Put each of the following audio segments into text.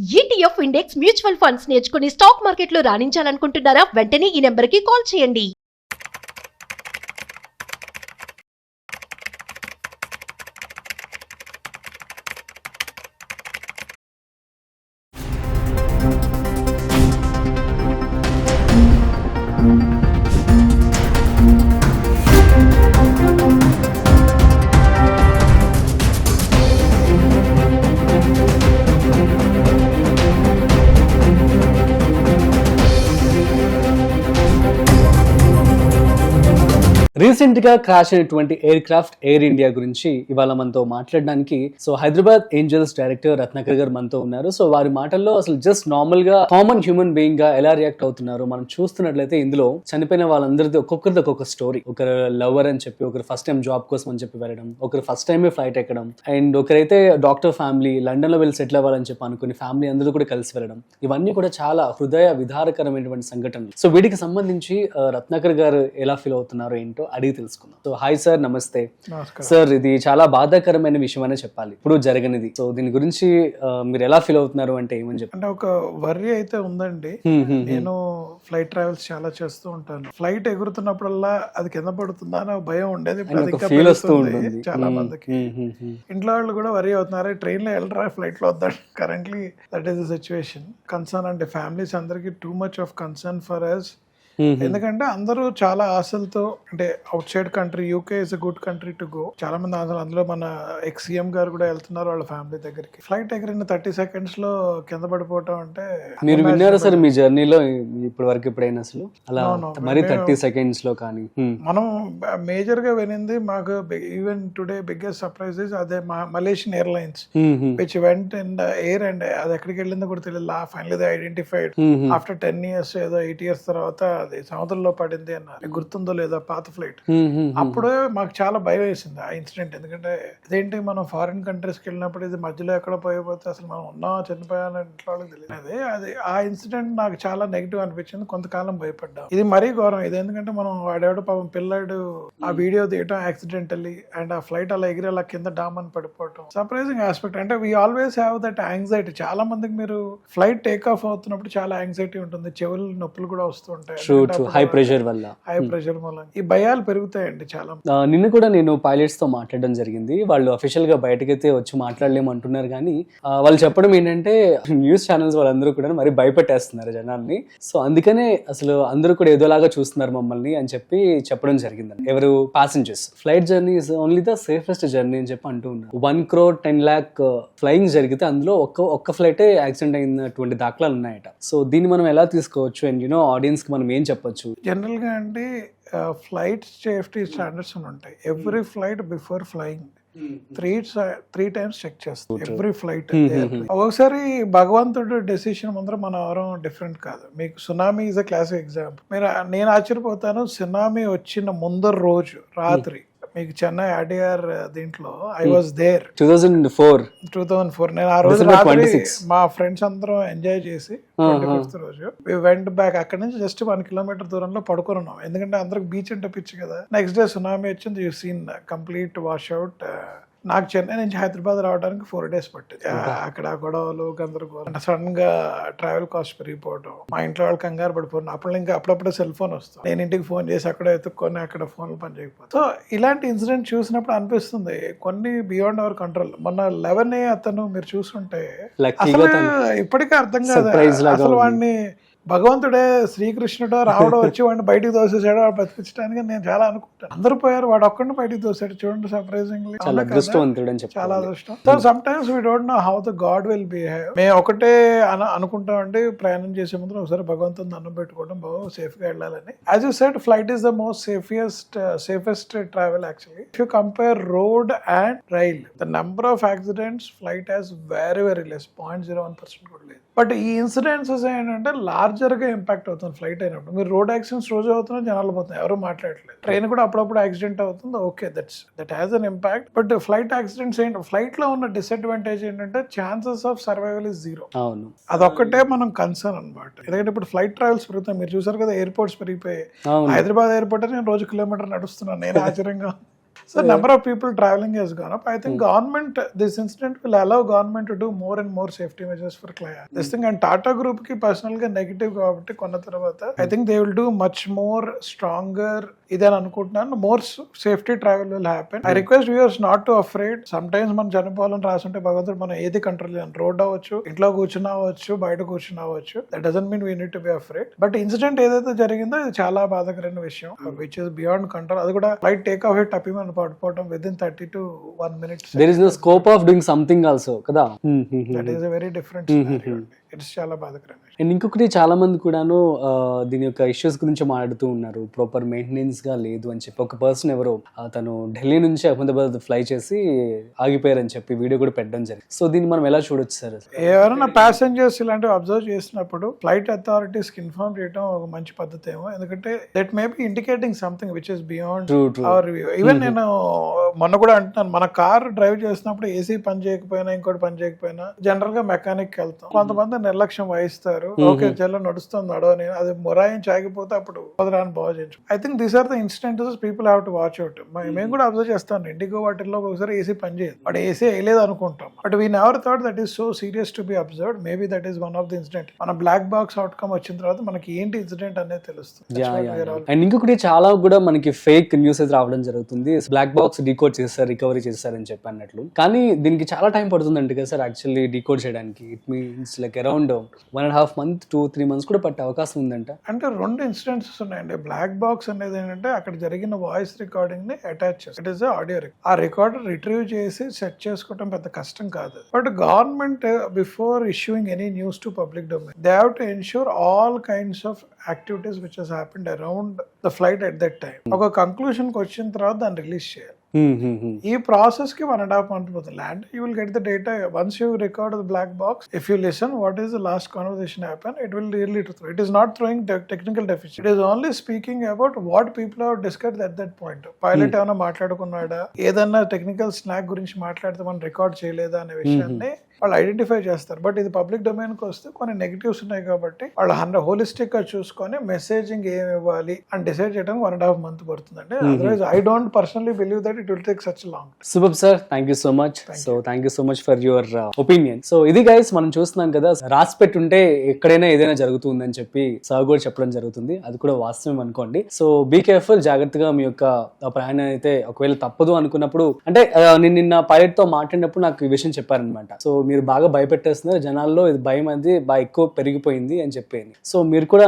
ETF index mutual funds నేర్చుకుని stock మార్కెట్లో రాణించాలనుకుంటున్నారా? వెంటనే ఈ నెంబర్కి కాల్ చేయండి. రీసెంట్ గా క్రాష్ అయినటువంటి ఎయిర్ క్రాఫ్ట్ ఎయిర్ ఇండియా గురించి ఇవాళ మనతో మాట్లాడడానికి హైదరాబాద్ ఏంజల్స్ డైరెక్టర్ రత్నాకర్ గారు మనతో ఉన్నారు. సో వారి మాటల్లో అసలు జస్ట్ నార్మల్ గా కామన్ హ్యూమన్ బీయింగ్ గా ఎలా రియాక్ట్ అవుతున్నారు మనం చూస్తున్నట్లయితే ఇందులో చనిపోయిన వాళ్ళందరిది ఒక్కొక్కరిది ఒక్కొక్క స్టోరీ. ఒకరు లవర్ అని చెప్పి, ఒకరు ఫస్ట్ టైం జాబ్ కోసం అని చెప్పి వెళ్ళడం, ఒకరు ఫస్ట్ టైమే ఫ్లైట్ ఎక్కడం, అండ్ ఒకరైతే డాక్టర్ ఫ్యామిలీ లండన్ లో వెళ్ళి సెటిల్ అవ్వాలని చెప్పి అనుకుని ఫ్యామిలీ అందరూ కూడా కలిసి వెళ్ళడం. ఇవన్నీ కూడా చాలా హృదయ విదారకరమైనటువంటి సంఘటనలు. సో వీటికి సంబంధించి రత్నాకర్ గారు ఎలా ఫీల్ అవుతున్నారు ఏంటో అడిగి తెలుసుకుందాం. సో హాయ్ సార్, నమస్తే సార్. ఇది చాలా బాధాకరమైన విషయం అనే చెప్పాలి, ఇప్పుడు జరగనిది. సో దీని గురించి మీరు ఎలా ఫీల్ అవుతున్నారు అంటే ఏమని చెప్పి? అంటే ఒక వర్రీ అయితే ఉందండి. నేను ఫ్లైట్ ట్రావెల్స్ చాలా చేస్తూ ఉంటాను. ఫ్లైట్ ఎగురుతున్నప్పుడల్లా అది కింద పడుతుందా అని భయం ఉండేది. ఫీల్ వస్తూ ఉంటుంది చాలా మందికి. ఇంట్లో వాళ్ళు కూడా వరీ అవుతున్నారు, ట్రైన్ లో వెళ్ళరా ఫ్లైట్ లో వద్దా. Currently that is the situation. Concern అంటే ఫ్యామిలీస్ అందరికి too much of concern for us. ఎందుకంటే అందరూ చాలా ఆశలతో, అంటే outside country, UK is a good country to go. చాలా మంది అందులో మన ఎక్స్ సీఎం గారు కూడా వెళ్తున్నారు వాళ్ళ ఫ్యామిలీ దగ్గరికి. ఫ్లైట్ ఎగిరిన 30 seconds లో కింద పడిపోవటం అంటే మీరు విన్నారా సార్ మీ జర్నీలో ఇప్పటి వరకు ఎప్పుడైనా అసలు అలా మరి 30 seconds లో? కానీ మనం మేజర్ గా వినింది మాకు even today biggest surprise is అదే Malaysian Airlines which went in the air, and అది ఎక్కడికి వెళ్ళిందో కూడా తెలియదు. Finally they identified after 10 years ఏదో 8 years తర్వాత అది సముద్రంలో పడింది అన్నారు. గుర్తుందో లేదో పాత ఫ్లైట్. అప్పుడే మాకు చాలా భయం వేసింది ఆ ఇన్సిడెంట్. ఎందుకంటే ఇదేంటి మనం ఫారిన్ కంట్రీస్కి వెళ్ళినప్పుడు ఇది మధ్యలో ఎక్కడ పోయిపోతే అసలు మనం ఉన్నామా చనిపోయాలని ఇంట్లో వాళ్ళకి తెలియదు. అది ఆ ఇన్సిడెంట్ నాకు చాలా నెగిటివ్ అనిపించింది. కొంతకాలం భయపడ్డాం. ఇది మరీ ఘోరం ఇది. ఎందుకంటే మనం వాడేవాడు పాపం పిల్లాడు ఆ వీడియో తీయటం యాక్సిడెంటల్లీ, అండ్ ఆ ఫ్లైట్ అలా ఎగిరి అలా కింద డామ్ అని పడిపోవటం సర్ప్రైజింగ్ ఆస్పెక్ట్. అంటే we always have that anxiety. చాలా మందికి మీరు ఫ్లైట్ టేక్ ఆఫ్ అవుతున్నప్పుడు చాలా యాంగ్జైటీ ఉంటుంది, చెవులు నొప్పులు కూడా వస్తూ ఉంటాయి హై ప్రెషర్ వల్ల. ఈ భయాలు పెరుగుతాయండి చాలా. నిన్న కూడా నేను పైలట్స్ తో మాట్లాడడం జరిగింది. వాళ్ళు అఫీషియల్ గా బయటకైతే వచ్చి మాట్లాడలేము అంటున్నారు, కానీ వాళ్ళు చెప్పడం ఏంటంటే న్యూస్ ఛానల్స్ వాళ్ళందరూ కూడా మరి భయపెట్టేస్తున్నారు జనాల్ని. సో అందుకనే అసలు అందరూ కూడా ఏదోలాగా చూస్తున్నారు మమ్మల్ని అని చెప్పి చెప్పడం జరిగింది. ఎవరు passengers. Flight journey is only the safest journey అని చెప్పి అంటూ ఉన్నారు. 1,10,00,000 ఫ్లయింగ్ జరిగితే అందులో ఒక్క ఫ్లైటే యాక్సిడెంట్ అయినటువంటి దాఖలాలు ఉన్నాయట. సో దీన్ని మనం ఎలా తీసుకోవచ్చు అండ్ యూనో ఆడియన్స్ కి మనం ఏం చెప్పొచ్చు? జనరల్ గా అంటే ఫ్లైట్ సేఫ్టీ స్టాండర్డ్స్ అని ఉంటాయి. Every flight before flying three times check చేస్తాం ఎవ్రీ ఫ్లైట్. ఒకసారి భగవంతుడు డెసిషన్ ముందర మన ఎవరం డిఫరెంట్ కాదు. మీకు tsunami is a classic example. నేను ఆశ్చర్యపోతాను, సునామీ వచ్చిన ముందర రోజు రాత్రి మీకు చెన్నై ఆర్డిఆర్ దీంట్లో ఐ వాజ్ దేర్ 2004. నేను ఆ రోజు రాత్రి మా ఫ్రెండ్స్ అందరం ఎంజాయ్ చేసి 25th రోజు వి వెంట్ బ్యాక్. అక్కడ నుంచి జస్ట్ 1 kilometer దూరంలో పడుకొని ఉన్నాం. ఎందుకంటే అందరికి బీచ్ అంటే పిచ్చి కదా. నెక్స్ట్ డే సునామీ వచ్చింది. You seen complete wash out. నాకు చెన్నై నుంచి హైదరాబాద్ రావడానికి 4 days పట్టింది. అక్కడ గొడవలు, గందరగోళం, సడన్ గా ట్రావెల్ కాస్ట్ పెరిగిపోవడం, మా ఇంట్లో వాళ్ళు కంగారు పడిపోవడం. అప్పుడప్పుడే సెల్ ఫోన్ వస్తుంది. నేను ఇంటికి ఫోన్ చేసి అక్కడ ఎత్తుక్కొని అక్కడ ఫోన్లు పని చేయకపోతే. సో ఇలాంటి ఇన్సిడెంట్ చూసినప్పుడు అనిపిస్తుంది కొన్ని బియాండ్ అవర్ కంట్రోల్. మొన్న 11 అతను మీరు చూస్తుంటే అసలు ఇప్పటికే అర్థం కాదు అసలు వాడిని భగవంతుడే శ్రీకృష్ణుడో రావడో వచ్చి వాడిని బయటికి తోసేసాడో బతికించడానికి. నేను చాలా అనుకుంటాను. అందరూ పోయారు, వాడు ఒక్కడిని బయటికి తోసాడు. చూడండి, సర్ప్రైజింగ్లీ చాలా అదృష్టం. So some times we don't know how the God will behave. మేము ఒకటే అనుకుంటామండి, ప్రయాణం చేసే ముందు ఒకసారి భగవంతుని దండం పెట్టుకోవడం, బాగా సేఫ్ గా వెళ్ళాలని. As you said, flight is the most safest travel actually. If you compare road and rail, the number of accidents flight has very less, 0.01% కూడా లేదు. బట్ ఈ ఇన్సిడెంట్స్ ఏంటంటే లార్జర్ గా ఇంపాక్ట్ అవుతుంది ఫ్లైట్ అయినప్పుడు. మీరు రోడ్ యాక్సిడెంట్స్ రోజు అవుతున్నా జనాలు పోతున్నాయి, ఎవరు మాట్లాడలేదు. ట్రైన్ కూడా అప్పుడప్పుడు యాక్సిడెంట్ అవుతుంది, okay, that has an impact. But flight accidents ఏంటి, ఫ్లైట్ లో ఉన్న డిసడ్వాంటేజ్ ఏంటంటే ఛాన్సెస్ ఆఫ్ సర్వైవల్ ఇస్ 0. అదొక్కటే మనం కన్సర్న్ అనమాట. ఎందుకంటే ఇప్పుడు ఫ్లైట్ ట్రావెల్స్ పెరుగుతాయి. మీరు చూసారు కదా, ఎయిర్పోర్ట్స్ పెరిగిపోయాయి. హైదరాబాద్ ఎయిర్పోర్ట్ నేను రోజు కిలోమీటర్ నడుస్తున్నాను, నేను ఆశ్చర్యంగా. So number of people traveling has gone up. I think government, this incident will allow government to do more and more safety measures for this thing. And Tata Group ki personal ga negative kabatti konna tarvata I think they will do much more stronger idan anukuntunnan, more safety travel will happen. I request viewers not to afraid. Sometimes man chanipovalani rasunte bhagwantudu మనం ఏది control చేయాలి, road అవ్వచ్చు, ఇంట్లో కూర్చుని అవ్వచ్చు, బయట కూర్చుని అవ్వచ్చు. That doesn't mean we need to be afraid. But incident ఏదైతే జరిగిందో ఇది చాలా బాధాకరమైన విషయం, విచ్ ఇస్ బియాండ్ కంట్రోల్. అది కూడా ఫ్లైట్ టేక్ ఆఫ్ టప్పి మనం పడిపోవడం within 30 to 1 minute. There is no scope of doing something also కదా. That is a very different scenario. It's చాలా బాధాకరం. అండ్ ఇంకొకటి చాలా మంది కూడాను దీని యొక్క ఇష్యూస్ గురించి మాట్లాడుతూ ఉన్నారు, ప్రాపర్ మెయింటెనెన్స్ గా లేదు అని చెప్పి. ఒక పర్సన్ ఎవరో తను ఢిల్లీ నుంచి అహ్మదాబాద్ ఫ్లై చేసి ఆగిపోయారని చెప్పి వీడియో కూడా పెట్టడం జరిగింది. సో దీన్ని మనం ఎలా చూడొచ్చు సార్? ఎవరైనా ప్యాసింజర్స్ ఇలాంటివి అబ్జర్వ్ చేసినప్పుడు ఫ్లైట్ అథారిటీస్ కి ఇన్ఫార్మ్ చేయడం ఒక మంచి పద్ధతి ఏమో, ఎందుకంటే that may be indicating something which is beyond our view. Even నేను మొన్న కూడా అంటున్నాను, మన కార్ డ్రైవ్ చేసినప్పుడు ఏసీ పని చేయకపోయినా ఇంకోటి పని చేయకపోయినా జనరల్ గా మెకానిక్ కి వెళ్తాం. కొంతమంది నిర్లక్ష్యం వహిస్తారు, ఓకే చల్ల నడుస్తుంది నడవని, అది మొరాయించి ఆగిపోతే అప్పుడు కుదరాని బాగు చేయొచ్చు. I think these are the instances people have to watch out. మేము కూడా అబ్జర్వ్ చేస్తాను, ఇండిగో వాటిల్లో ఒకసారి ఏసీ పని చేయదు, బట్ ఏసీ వేయలేదు అనుకుంటాం. But we never thought that is so serious to be observed. Maybe that is one of the incident. మన బ్లాక్ బాక్స్ అవుట్కమ్ వచ్చిన తర్వాత మనకి ఏంటి ఇన్సిడెంట్ అనేది తెలుస్తుంది. అండ్ ఇంకొకటి చాలా కూడా మనకి ఫేక్ న్యూస్ అయితే రావడం జరుగుతుంది, బ్లాక్ బాక్స్ డీకోడ్ చేస్తారు, రికవరీ చేస్తారని చెప్పి అన్నట్లు. కానీ దీనికి చాలా టైం పడుతుంది అంటే కదా సార్ యాక్చువల్లీ డీకోడ్ చేయడానికి. It means like around 1.5 months to 3 months కూడా పట్టే అవకాశం ఉందంట. అంటే 2 ఇన్సిడెంట్స్ ఉన్నాయండి. బ్లాక్ బాక్స్ అనేది ఏంటంటే అక్కడ జరిగిన వాయిస్ రికార్డింగ్ ని అటాచ్ చేసి, ఇట్ ఈస్ ఆడియో రికార్డ్. ఆ రికార్డర్ రిట్రీవ్ చేసి సెట్ చేసుకోవడం పెద్ద కష్టం కాదు. But government before issuing any news to public domain they have to ensure all kinds of activities which has happened around the flight at that time. ఒక conclusion కి వచ్చిన తర్వాత దాన్ని రిలీజ్ చేయాలి. ఈ ప్రాసెస్ కి 1.5 months పోతుంది. And you will get the data once you record the black box. If you listen what is the last conversation happen, it will really through. It is not throwing technical deficit, it is only speaking about what people have discussed at that point. Pilot ఏమైనా మాట్లాడుకున్నాడా, ఏదన్నా technical snack గురించి మాట్లాడితే మనం record చేయలేదా అనే విషయాన్ని వాళ్ళు ఐడెంటిఫై చేస్తారు. బట్ ఇది పబ్లిక్ డొమైన్ కి వస్తే కొన్ని నెగిటివ్స్ ఉన్నాయి కాబట్టి వాళ్ళు హోలిస్టిక్ గా చూసుకొని మెసేజింగ్ ఏమి ఇవ్వాలి అని డిసైడ్ చేయడానికి 1.5 months పడుతుందండి. Otherwise I don't personally believe that it will take such long. Super sir, thank you so much. So thank you so much for your opinion. So ఇది గైస్ మనం చూస్తున్నాం కదా, రాసి పెట్టుంటే ఎక్కడైనా ఏదైనా జరుగుతుందని చెప్పి సార్ కూడా చెప్పడం జరుగుతుంది. అది కూడా వాస్తవం అనుకోండి. సో బీ కేర్ఫుల్, జాగ్రత్తగా మీ యొక్క ప్రయాణం అయితే ఒకవేళ తప్పదు అనుకున్నప్పుడు, అంటే నేను నిన్న పైలట్ తో మాట్లాడినప్పుడు నాకు ఈ విషయం చెప్పారనమాట. సో మీరు బాగా భయపెట్టేస్తున్నారు, జనాల్లో ఇది భయం అనేది బాగా ఎక్కువ పెరిగిపోయింది అని చెప్పేది. సో మీరు కూడా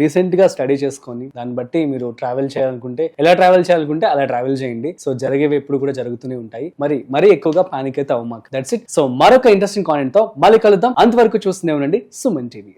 డీసెంట్ గా స్టడీ చేసుకొని దాన్ని బట్టి మీరు ట్రావెల్ చేయాలనుకుంటే, ఎలా ట్రావెల్ చేయాలనుకుంటే అలా ట్రావెల్ చేయండి. సో జరిగేవి ఎప్పుడు కూడా జరుగుతూనే ఉంటాయి. మరీ ఎక్కువగా పానిక్ అయితే అవ్వమాక. That's it. సో మరొక ఇంట్రెస్టింగ్ కాంటెంట్ తో మళ్ళీ కలుద్దాం. అంతవరకు చూస్తూనే ఉండండి సుమన్ టీవీ.